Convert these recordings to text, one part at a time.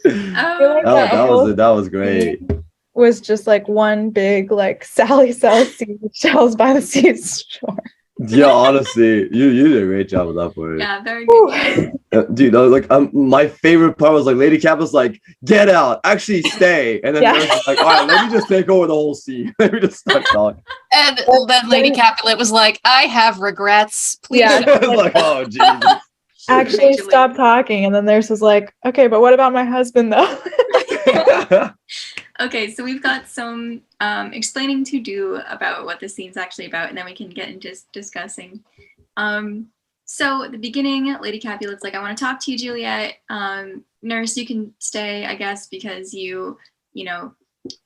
That was great. Was just like one big like Sally sells seashells by the seashore. Yeah, honestly, you did a great job with that part. Yeah, very good. Dude, my favorite part was like Lady Cap was like, "Get out, actually stay," and then Nurse was like, "All right, let me just take over the whole scene. Let me just start talking." And then Lady Capulet was like, "I have regrets. Please." Yeah. Like, oh Jesus. Actually, stop talking. And then Nurse was like, "Okay, but what about my husband, though?" Okay, so we've got some explaining to do about what the scene's actually about, and then we can get into discussing. So at the beginning, Lady Capulet's like, "I want to talk to you, Juliet. Nurse, you can stay, I guess, because you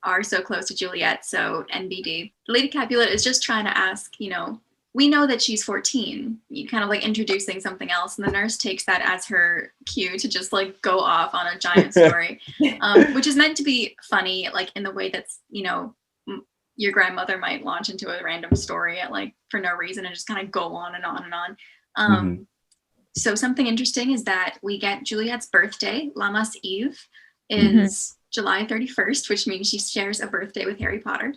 are so close to Juliet, so NBD." Lady Capulet is just trying to ask, we know that she's 14, you kind of like introducing something else, and the nurse takes that as her cue to just like go off on a giant story, which is meant to be funny, like in the way that's, your grandmother might launch into a random story at like for no reason and just kind of go on and on and on. So something interesting is that we get Juliet's birthday, Lammas Eve, is July 31st, which means she shares a birthday with Harry Potter.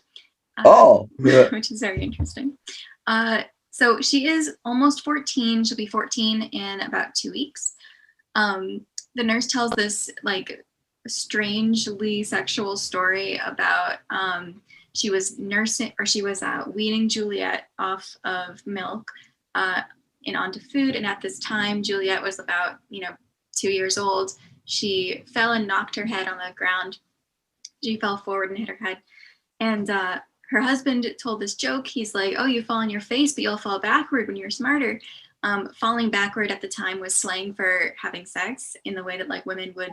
Which is very interesting. So she is almost 14. She'll be 14 in about 2 weeks. The nurse tells this like strangely sexual story about she was weaning Juliet off of milk and onto food. And at this time, Juliet was about 2 years old. She fell and knocked her head on the ground. She fell forward and hit her head. And her husband told this joke. He's like, "Oh, you fall on your face, but you'll fall backward when you're smarter." Falling backward at the time was slang for having sex in the way that like women would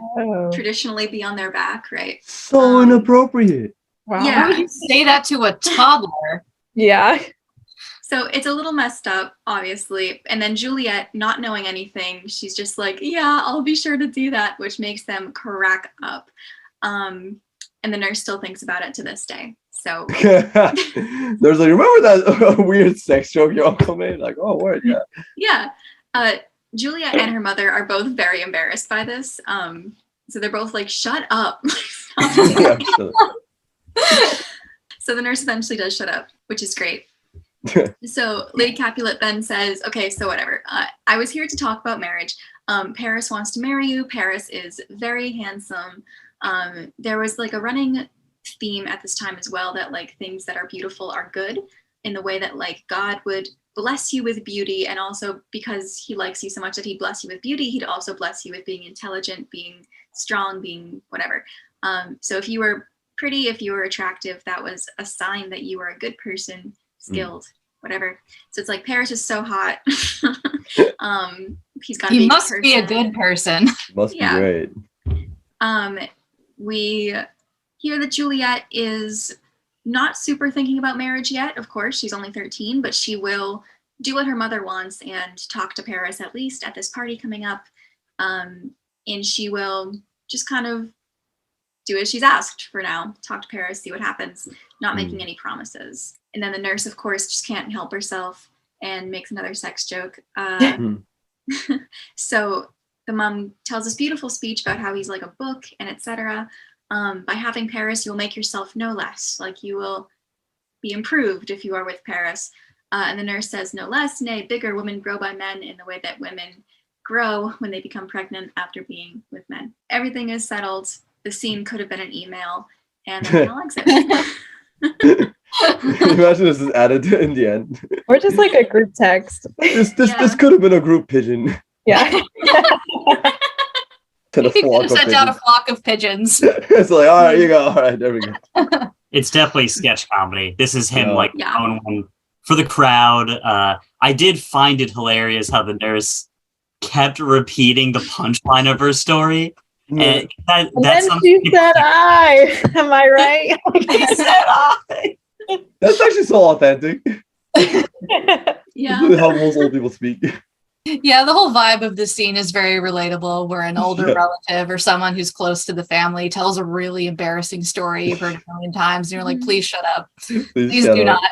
traditionally be on their back, right? So inappropriate. Wow. Yeah. How would you say that to a toddler? Yeah. So it's a little messed up, obviously. And then Juliet, not knowing anything, she's just like, "Yeah, I'll be sure to do that," which makes them crack up. And the nurse still thinks about it to this day. So there's like, "Remember that weird sex joke your uncle made?" Like, "Oh, word, yeah." Yeah. Juliet and her mother are both very embarrassed by this. So they're both like, "Shut up." So the nurse eventually does shut up, which is great. So Lady Capulet then says, "Okay, so whatever. I was here to talk about marriage. Paris wants to marry you. Paris is very handsome." There was like a running theme at this time as well that like things that are beautiful are good, in the way that like God would bless you with beauty, and also because he likes you so much that he'd bless you with beauty, he'd also bless you with being intelligent, being strong, being whatever. So if you were pretty, if you were attractive, that was a sign that you were a good person, skilled, whatever. So it's like Paris is so hot. He must be a good person. Must be great. We hear that Juliet is not super thinking about marriage yet. Of course, she's only 13, but she will do what her mother wants and talk to Paris, at least at this party coming up. And she will just kind of do as she's asked for now. Talk to Paris, see what happens, not making any promises. And then the nurse, of course, just can't help herself and makes another sex joke. So the mom tells this beautiful speech about how he's like a book and etc. By having Paris, you'll make yourself no less. Like you will be improved if you are with Paris. And the nurse says, "No less, nay, bigger. Women grow by men in the way that women grow when they become pregnant after being with men." Everything is settled. The scene could have been an email, and then I'll exit. Imagine this is added in the end. Or just like a group text. This could have been a group pigeon. Yeah. You could have sent out a flock of pigeons. It's like, all right, you go. All right, there we go. It's definitely sketch comedy. This is him going one for the crowd. I did find it hilarious how the nurse kept repeating the punchline of her story. And then she said, "I." Am I right? He said, "I." That's actually so authentic. Yeah. This is how most old people speak. Yeah, the whole vibe of this scene is very relatable, where an older relative or someone who's close to the family tells a really embarrassing story you've heard a million times, and you're like, "Please shut up. Please do not."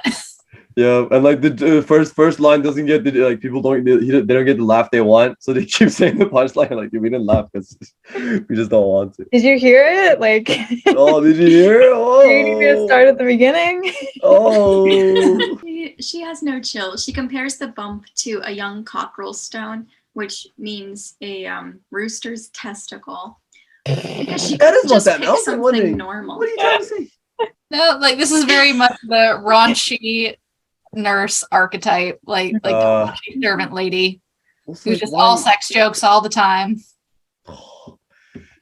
Yeah, and like the first line doesn't get the like people don't they don't get the laugh they want, so they keep saying the punchline like we didn't laugh because we just don't want to. Did you hear it? Like, oh, did you hear? Oh, you need me to start at the beginning. Oh, she has no chill. She compares the bump to a young cockerel stone, which means a rooster's testicle. She that is what that means. Something normal. What are you trying to say? No, like this is very much the raunchy nurse archetype, like the raunchy servant lady who's just all sex jokes all the time.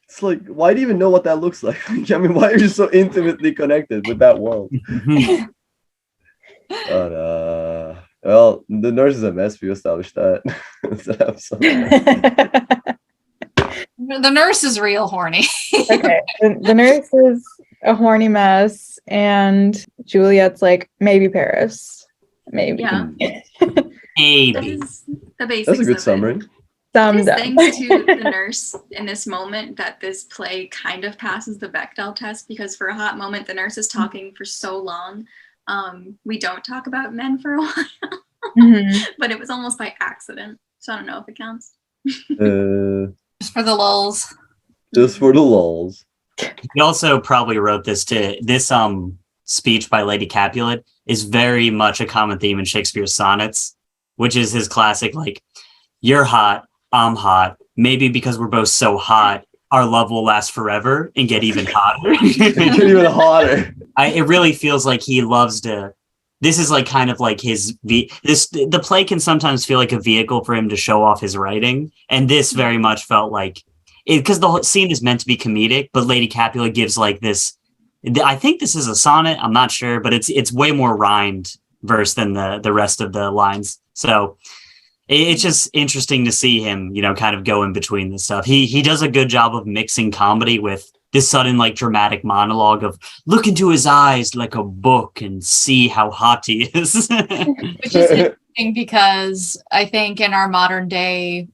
It's like, why do you even know what that looks like? I mean, why are you so intimately connected with that world? But well, the nurse is a mess. We established that. The nurse is real horny. Okay, the nurse is a horny mess, and Juliet's like, maybe Paris, maybe. Yeah. Maybe. That is the basics. That's a good summary. Thanks to the nurse in this moment that this play kind of passes the Bechdel test, because for a hot moment the nurse is talking for so long. We don't talk about men for a while, but it was almost by accident, so I don't know if it counts. Just for the lulz. Just for the lulz. He also probably wrote this speech by Lady Capulet is very much a common theme in Shakespeare's sonnets, which is his classic, like, you're hot, I'm hot. Maybe because we're both so hot, our love will last forever and get even hotter. Get even hotter. It really feels like he loves to. This is like kind of like the play can sometimes feel like a vehicle for him to show off his writing, and this very much felt like it, because the whole scene is meant to be comedic, but Lady Capulet gives like this. I think this is a sonnet. I'm not sure, but it's way more rhymed verse than the rest of the lines. So it's just interesting to see him, kind of go in between this stuff. He does a good job of mixing comedy with this sudden, like, dramatic monologue of look into his eyes like a book and see how hot he is. Which is interesting because I think in our modern day,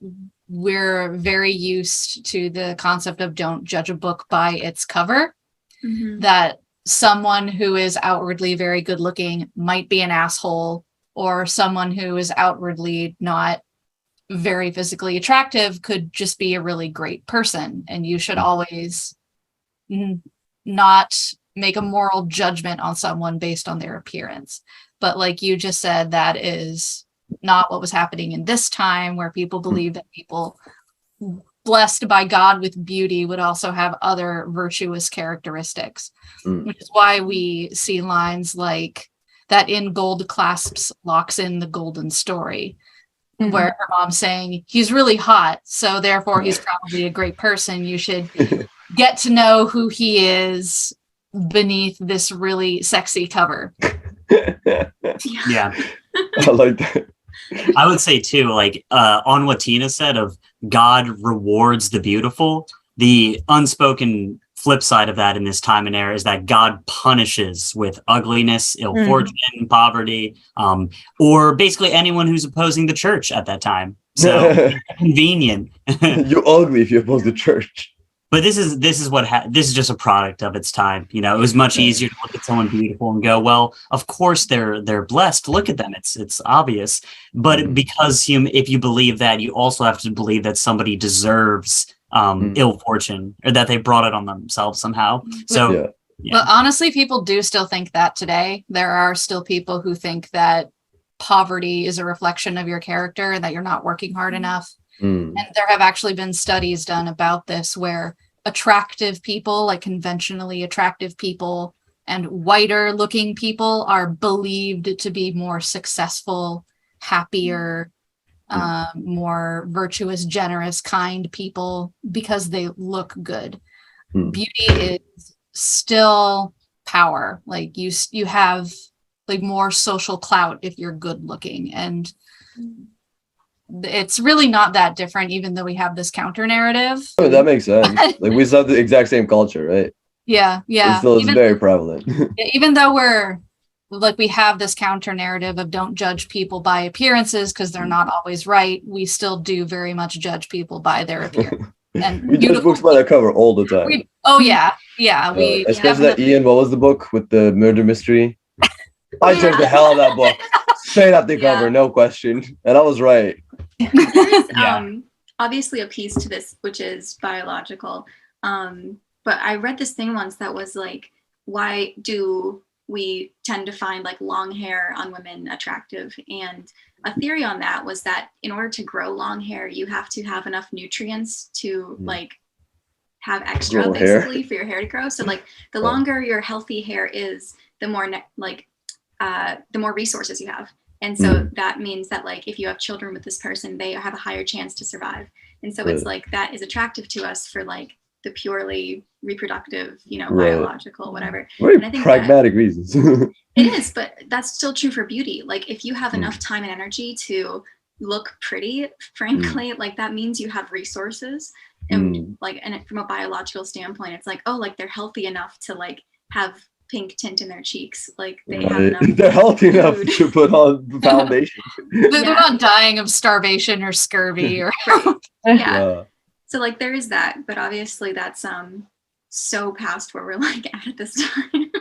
we're very used to the concept of don't judge a book by its cover. Mm-hmm. That someone who is outwardly very good looking might be an asshole, or someone who is outwardly not very physically attractive could just be a really great person. And you should always not make a moral judgment on someone based on their appearance. But like you just said, that is not what was happening in this time, where people believe that people blessed by God with beauty would also have other virtuous characteristics, which is why we see lines like that in gold clasps locks in the golden story, where her mom's saying he's really hot, so therefore he's probably a great person. You should get to know who he is beneath this really sexy cover. Yeah. I like that. I would say too, like on what Tina said of God rewards the beautiful, the unspoken flip side of that in this time and era is that God punishes with ugliness, ill fortune, poverty, or basically anyone who's opposing the church at that time. So convenient. You're ugly if you oppose the church. But this is this is just a product of its time. It was much easier to look at someone beautiful and go, well, of course they're blessed. Look at them. It's obvious. But because if you believe that, you also have to believe that somebody deserves ill fortune, or that they brought it on themselves somehow. So, But honestly, people do still think that today. There are still people who think that poverty is a reflection of your character and that you're not working hard enough. And there have actually been studies done about this where attractive people, like conventionally attractive people, and whiter looking people are believed to be more successful, happier, more virtuous, generous, kind people because they look good. Beauty is still power. Like you have like more social clout if you're good looking, and it's really not that different, even though we have this counter narrative. Oh, that makes sense. Like we still have the exact same culture, right? Yeah. It's very prevalent. Even though we have this counter narrative of don't judge people by appearances because they're not always right, we still do very much judge people by their appearance. And we judge books by their cover all the time. We especially that Ian, what was the book with the murder mystery? I took the hell out of that book. Straight up the cover, no question. And I was right. There's obviously a piece to this, which is biological. But I read this thing once that was like, why do we tend to find like long hair on women attractive? And a theory on that was that in order to grow long hair, you have to have enough nutrients to like have extra Grow basically hair. for your hair to grow. So like the longer your healthy hair is, the more the more resources you have. And so that means that like if you have children with this person, they have a higher chance to survive. And so it's like that is attractive to us for like the purely reproductive, biological, whatever. Very and I think pragmatic reasons. it is, but that's still true for beauty. Like if you have enough time and energy to look pretty, frankly, like that means you have resources. And like, and from a biological standpoint, it's like, oh, like they're healthy enough to like have pink tint in their cheeks. Like they have enough. They're healthy enough to put on the foundation. They're not dying of starvation or scurvy or yeah. So like there is that, but obviously that's so past where we're like at this time.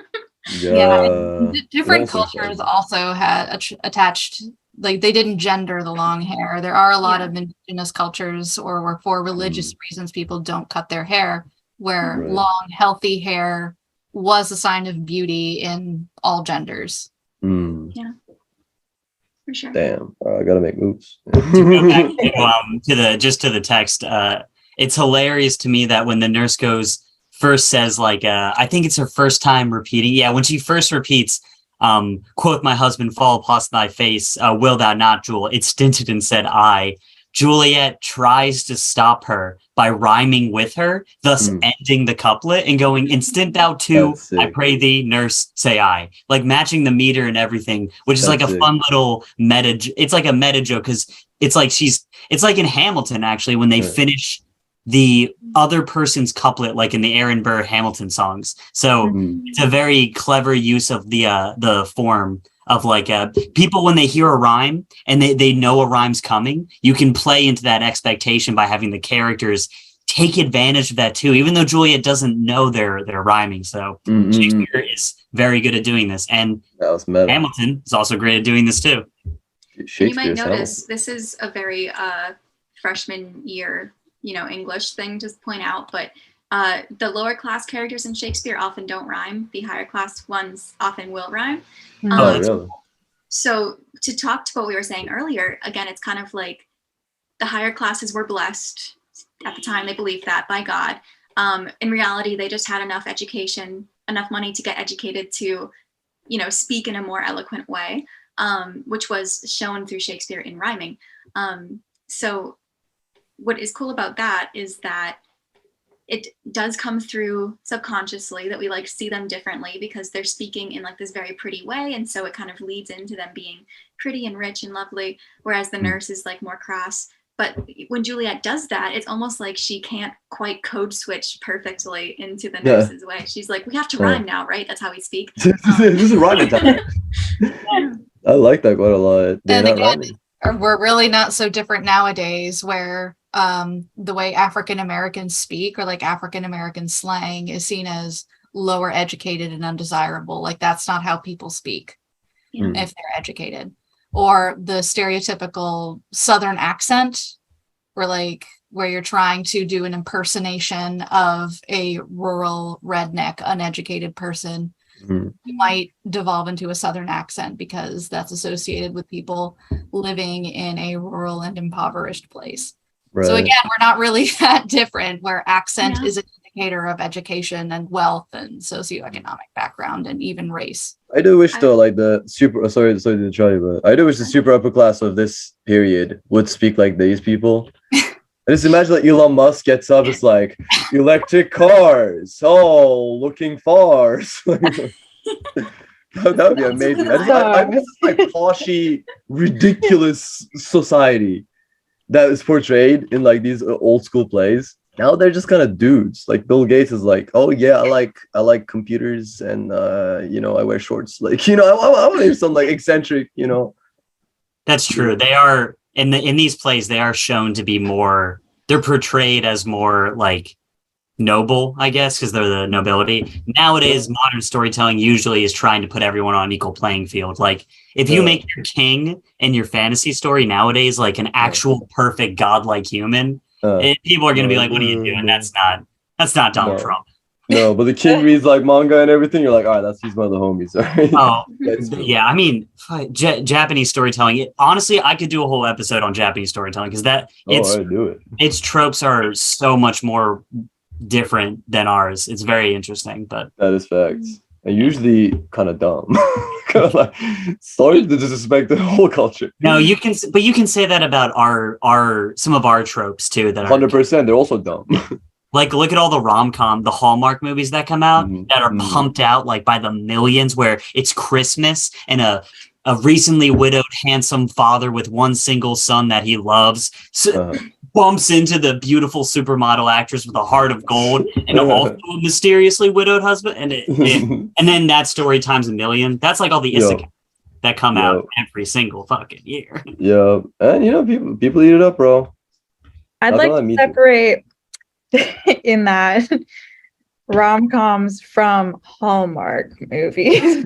Different cultures also had attached, like they didn't gender the long hair. There are a lot of indigenous cultures or for religious reasons people don't cut their hair, where long healthy hair was a sign of beauty in all genders. Yeah, for sure. Damn, I gotta make moves. To go back to the text, it's hilarious to me that when the nurse first says like, I think it's her first time repeating. Yeah, when she first repeats, quoth my husband, fall across thy face, will thou not, Jewel? It stinted and said I. Juliet tries to stop her by rhyming with her, thus ending the couplet and going, instant thou too, I pray thee, nurse, say I. Like matching the meter and everything, which is like a fun little meta. It's like a meta joke because it's like it's like in Hamilton, actually, when they finish the other person's couplet, like in the Aaron Burr Hamilton songs. So it's a very clever use of the form of like people when they hear a rhyme and they know a rhyme's coming, you can play into that expectation by having the characters take advantage of that too, even though Juliet doesn't know they're rhyming. So Shakespeare is very good at doing this, and Hamilton is also great at doing this too. You might notice this is a very freshman year English thing to point out, but the lower class characters in Shakespeare often don't rhyme. The higher class ones often will rhyme. Really? So to talk to what we were saying earlier, again, it's kind of like the higher classes were blessed at the time. They believed that by God. In reality, they just had enough education, enough money to get educated to, speak in a more eloquent way, which was shown through Shakespeare in rhyming. So what is cool about that is that it does come through subconsciously, that we like see them differently because they're speaking in like this very pretty way. And so it kind of leads into them being pretty and rich and lovely, whereas the nurse is like more crass. But when Juliet does that, it's almost like she can't quite code switch perfectly into the nurse's way. She's like, we have to rhyme now, right? That's how we speak. This is rhyming time. I like that quite a lot. And again, we're really not so different nowadays, where the way African Americans speak or like African American slang is seen as lower educated and undesirable. Like that's not how people speak if they're educated. Or the stereotypical Southern accent, where you're trying to do an impersonation of a rural redneck uneducated person. You might devolve into a Southern accent because that's associated with people living in a rural and impoverished place. Right. So again, we're not really that different, where accent is an indicator of education and wealth and socioeconomic background and even race. I do wish though, like the sorry to try you, but I do wish the super upper class of this period would speak like these people. I just imagine that Elon Musk gets up, it's like electric cars, looking far. That would be amazing. I miss this like poshy, ridiculous society that is portrayed in like these old school plays. Now they're just kind of dudes. Like Bill Gates is like, oh yeah, I like computers and I wear shorts. Like, I want to be some like eccentric, That's true. They are in these plays, they are shown to be more, they're portrayed as more like noble, I guess, because they're the nobility. Nowadays, modern storytelling usually is trying to put everyone on an equal playing field. Like, if you make your king in your fantasy story nowadays like an actual perfect godlike human, people are going to be like, "What are you doing? That's not Donald Trump." No, but the king reads like manga and everything. You're like, all right, he's one of the homies. Right? Oh, yeah. I mean, Japanese storytelling. Honestly, I could do a whole episode on Japanese storytelling because its tropes are so much more different than ours. It's very interesting, but that is facts. And usually kind of dumb. Kind of like sorry to disrespect the whole culture. No, you can say that about some of our tropes too. That 100%, they're also dumb. Like, look at all the the Hallmark movies that come out that are pumped out like by the millions, where it's Christmas and a recently widowed handsome father with one single son that he loves bumps into the beautiful supermodel actress with a heart of gold and also a mysteriously widowed husband. And and then that story times a million. That's like all the isekai that come out every single fucking year. Yeah. And people eat it up, bro. I'd like to separate in that rom-coms from Hallmark movies.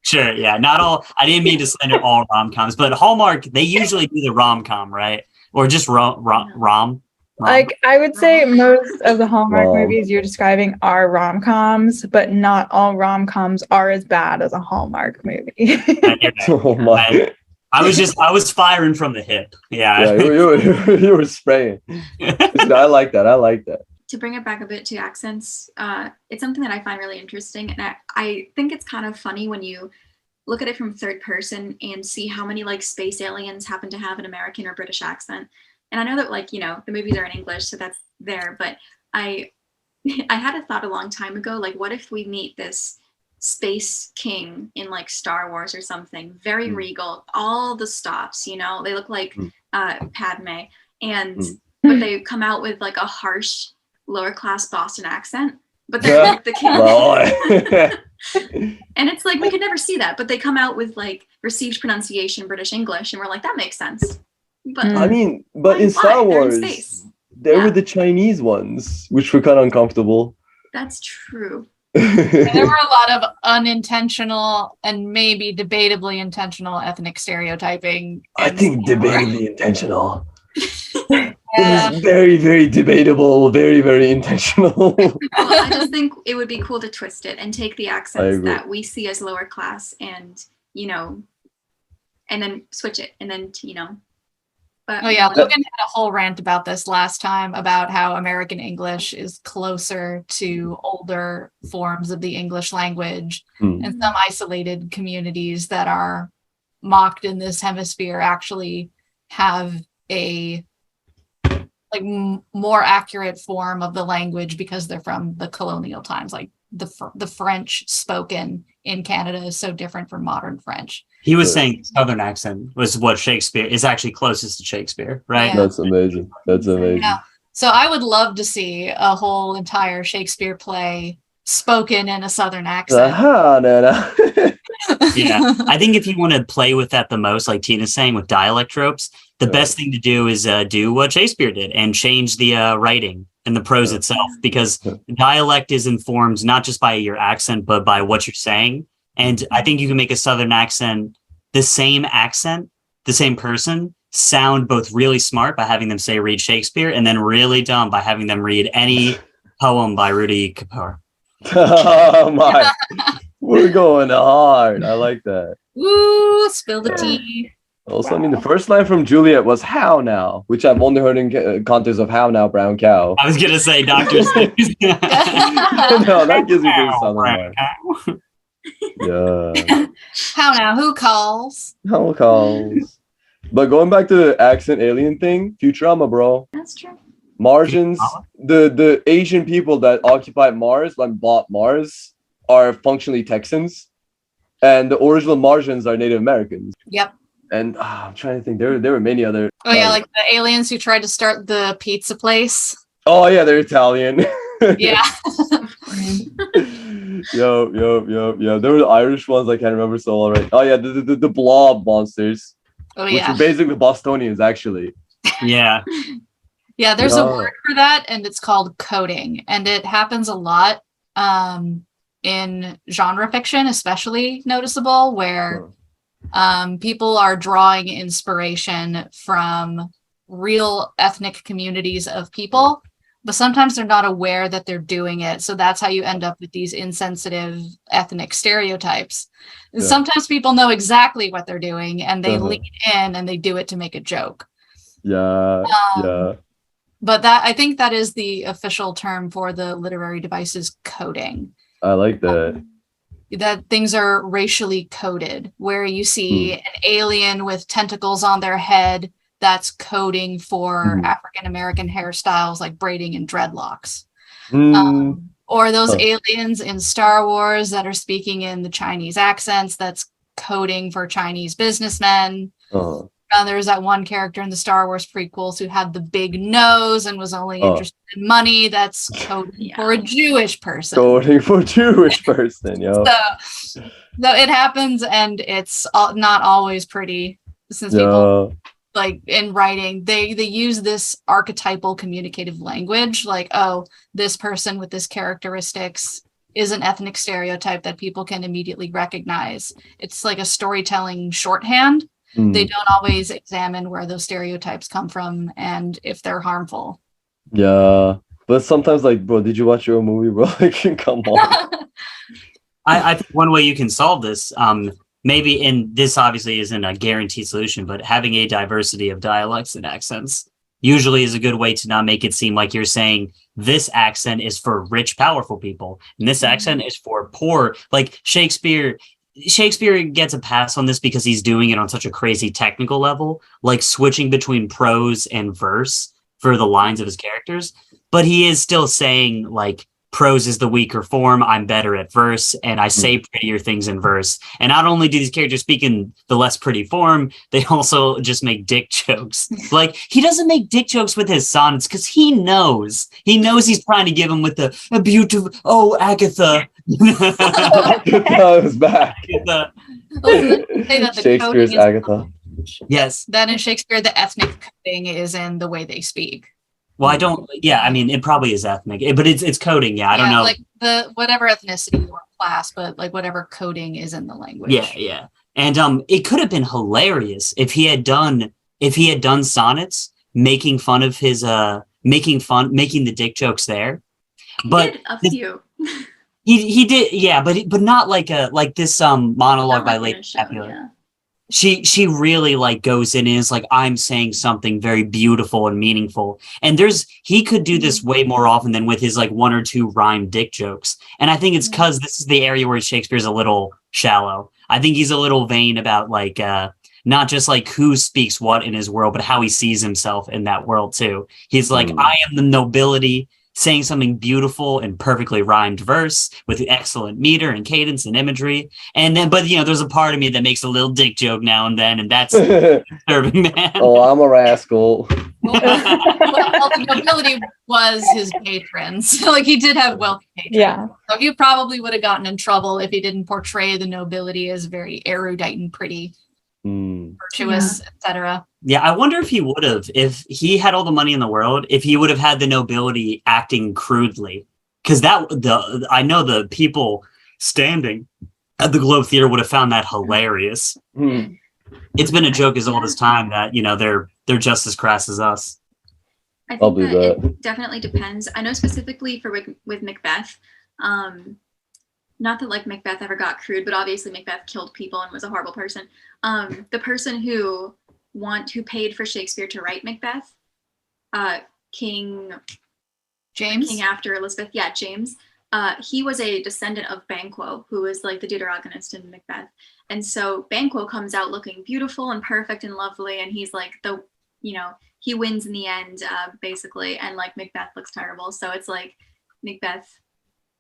Sure, yeah. Not all. I didn't mean to slander all rom-coms, but Hallmark, they usually do the rom-com, right? Or just rom. Like, I would say most of the Hallmark movies you're describing are rom-coms, but not all rom-coms are as bad as a Hallmark movie. Oh my. I was firing from the hip. Yeah. You were spraying. I like that. To bring it back a bit to accents, it's something that I find really interesting. And I think it's kind of funny when you look at it from third person and see how many like space aliens happen to have an American or British accent. And I know that the movies are in English, so that's there. But I had a thought a long time ago, like, what if we meet this space king in like Star Wars or something, very regal, all the stops, they look like Padme, but they come out with like a harsh lower class Boston accent, but they're like the king. And it's like, we could never see that, but they come out with like received pronunciation British English, and we're like, that makes sense. But I mean, but in Star Wars there were the Chinese ones, which were kind of uncomfortable. That's true. There were a lot of unintentional and maybe debatably intentional ethnic stereotyping. I think debatably intentional. It is very, very debatable, very, very intentional. Well, I just think it would be cool to twist it and take the accents that we see as lower class and then switch it and then, But, Logan had a whole rant about this last time about how American English is closer to older forms of the English language, and some isolated communities that are mocked in this hemisphere actually have a more accurate form of the language because they're from the colonial times. Like the French spoken in Canada is so different from modern French. He was saying Southern accent was what Shakespeare is actually closest to Shakespeare, right? Yeah. That's amazing. Yeah. So I would love to see a whole entire Shakespeare play spoken in a Southern accent. Yeah, I think if you want to play with that the most, like Tina's saying, with dialect tropes, the best thing to do is do what Shakespeare did and change the writing and the prose itself, because dialect is informed not just by your accent, but by what you're saying. And I think you can make a Southern accent, the same person, sound both really smart by having them read Shakespeare, and then really dumb by having them read any poem by Rudy Kapoor. Oh my. We're going hard. I like that. Woo, spill the tea. Also, I mean, the first line from Juliet was "How now," which I've only heard in context of "How now, brown cow." I was gonna say Dr. Seuss. No, that gives me good Southern vibe. Yeah. How now? Who calls? Who calls? But going back to the accent alien thing, Futurama, bro. That's true. Martians, the Asian people that occupied Mars, like bought Mars, are functionally Texans, and the original Martians are Native Americans. Yep. And I'm trying to think. There were many other. Oh yeah, like the aliens who tried to start the pizza place. Oh yeah, they're Italian. Yeah. Yo. There were the Irish ones. I can't remember so well right. Oh yeah, the blob monsters. Oh yeah. Which are basically Bostonians, actually. Yeah. Yeah, there's a word for that, and it's called coding, and it happens a lot in genre fiction, especially noticeable, where people are drawing inspiration from real ethnic communities of people, but sometimes they're not aware that they're doing it. So that's how you end up with these insensitive ethnic stereotypes. And sometimes people know exactly what they're doing, and they lean in and they do it to make a joke. Yeah. But that, I think that is the official term for the literary devices, coding. I like that. That things are racially coded, where you see an alien with tentacles on their head, that's coding for African American hairstyles like braiding and dreadlocks. Or those aliens in Star Wars that are speaking in the Chinese accents, that's coding for Chinese businessmen. There's that one character in the Star Wars prequels who had the big nose and was only interested in money. That's coding for a Jewish person. Coding for a Jewish person, yo. So it happens, and it's not always pretty, since people, like in writing, they use this archetypal communicative language, like, oh, this person with this characteristics is an ethnic stereotype that people can immediately recognize. It's like a storytelling shorthand. They don't always examine where those stereotypes come from and if they're harmful. Yeah, but sometimes, like, bro, did you watch your own movie, bro? Like, come on. I think one way you can solve this, maybe, and this obviously isn't a guaranteed solution, but having a diversity of dialects and accents usually is a good way to not make it seem like you're saying this accent is for rich, powerful people, and this accent is for poor. Like Shakespeare gets a pass on this because he's doing it on such a crazy technical level, like switching between prose and verse for the lines of his characters. But he is still saying, like, prose is the weaker form, I'm better at verse, and I say prettier things in verse. And not only do these characters speak in the less pretty form, they also just make dick jokes. Like, he doesn't make dick jokes with his sonnets because he knows he's trying to give him with a beautiful, oh, Agatha. Agatha is back. Shakespeare's Agatha. Yes. Then in Shakespeare, the ethnic coding is in the way they speak. Well, I mean, it probably is ethnic, but it's coding. Yeah, I don't know. Like the whatever ethnicity or class, but like whatever coding is in the language. Yeah. And it could have been hilarious if he had done sonnets making fun of his making the dick jokes there. But a few. He did, yeah, but not like this monologue by Lady Capulet. Yeah. She really like goes in and is like, I'm saying something very beautiful and meaningful. And he could do this way more often than with his like one or two rhyme dick jokes. And I think it's because this is the area where Shakespeare's a little shallow. I think he's a little vain about like not just like who speaks what in his world, but how he sees himself in that world too. He's like, I am the nobility, saying something beautiful and perfectly rhymed verse with excellent meter and cadence and imagery. And then, but there's a part of me that makes a little dick joke now and then, and that's disturbing, man. Oh, I'm a rascal. Well, the nobility was his patrons. Like, he did have wealthy patrons. Yeah. So he probably would have gotten in trouble if he didn't portray the nobility as very erudite and pretty, virtuous, etc. Yeah, I wonder if he would have, if he had all the money in the world, if he would have had the nobility acting crudely. Because I know the people standing at the Globe Theater would have found that hilarious. It's been a joke as old as time that, they're just as crass as us. I think that it definitely depends. I know specifically with Macbeth, not that like Macbeth ever got crude, but obviously Macbeth killed people and was a horrible person. The person who paid for Shakespeare to write Macbeth, King after Elizabeth, James. He was a descendant of Banquo, who was like the deuteragonist in Macbeth. And so Banquo comes out looking beautiful and perfect and lovely, and he's like he wins in the end, basically, and like Macbeth looks terrible. So it's like Macbeth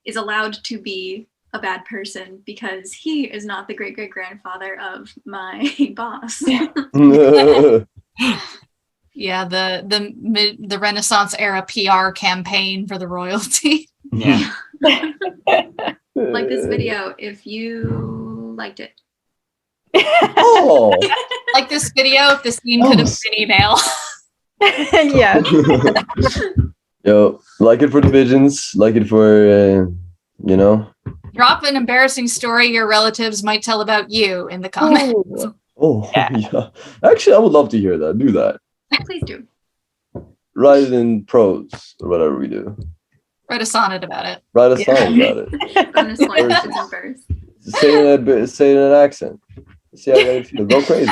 is allowed to be a bad person because he is not the great-great-grandfather of my boss. Yeah, the Renaissance era PR campaign for the royalty. Yeah. Like this video if you liked it. Oh. Like this video if the scene could have been email. Yeah. Yo, like it for the pigeons, like it for, you know. Drop an embarrassing story your relatives might tell about you in the comments. Oh, yeah. Actually, I would love to hear that. Do that. Please do. Write it in prose or whatever we do. Write a sonnet about it. Write a song about it. Bonus points in verse. Say it in an accent. See how they feel. Go crazy.